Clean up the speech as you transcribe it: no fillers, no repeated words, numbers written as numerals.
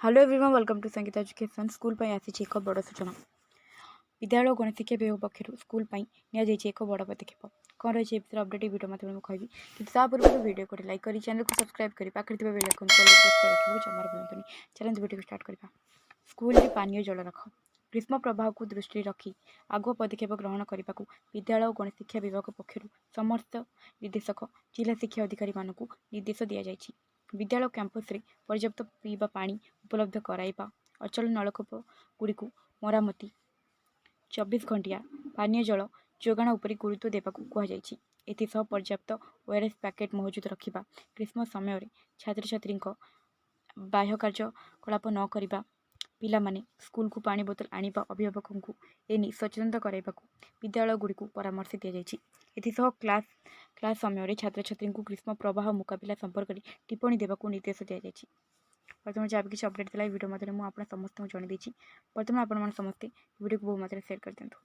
Hello everyone welcome to संगीत education school आसी एक बड़ सूचना। विद्यालय और गणशिक्षा विभाग पक्षर स्कूल एक बड़ पदक्षेप कौन रही है अपडेट वीडियो मतलब कहबी कि पूर्व वीडियो को लाइक कर चैनल को सब्सक्राइब कर पाखे बेल आइकन को रखा जमार भूलुनी। चलते वीडियो स्टार्ट करवा। स्कूल में पानीय जल रख ग्रीष्म प्रवाह को दृष्टि रखी आगुआ पदक्षेप ग्रहण करने को विद्यालय और गणशिक्षा विभाग पक्षर समस्त निर्देशक जिला शिक्षा अधिकारी मानक निर्देश दि जाएगी। विद्यालय कैंपस रे पर्याप्त पीवा पानी उपलब्ध कराइबा अचल नलकूप गुड़ी मरामती 24 घंटिया पानीय जल जोगाण उपर गुरुत्व देवाक कहुई। एसह पर्याप्त ओआरएस पैकेट मौजूद रखा ग्रीष्म समय छात्र छात्री बाह्य कार्यकलाप न करने पिला माने स्कूल को पानी बोतल आनिबा अभिभावकों को एने सचेतन कराइबा विद्यालय गुड़ी परामर्श दि जाएगी। क्लास समय छात्र छात्री ग्रीष्म प्रवाह मुकाबला संपर्क में टिप्पणी देवाक निर्देश दि जाएगी। बर्तमान जहाँ भी किसी अपडेट था वीडियो मध्य मुझे समस्त जन बर्तमान आप समस्ते वीडियो को बहु मात्रा शेयर कर दिखाँ।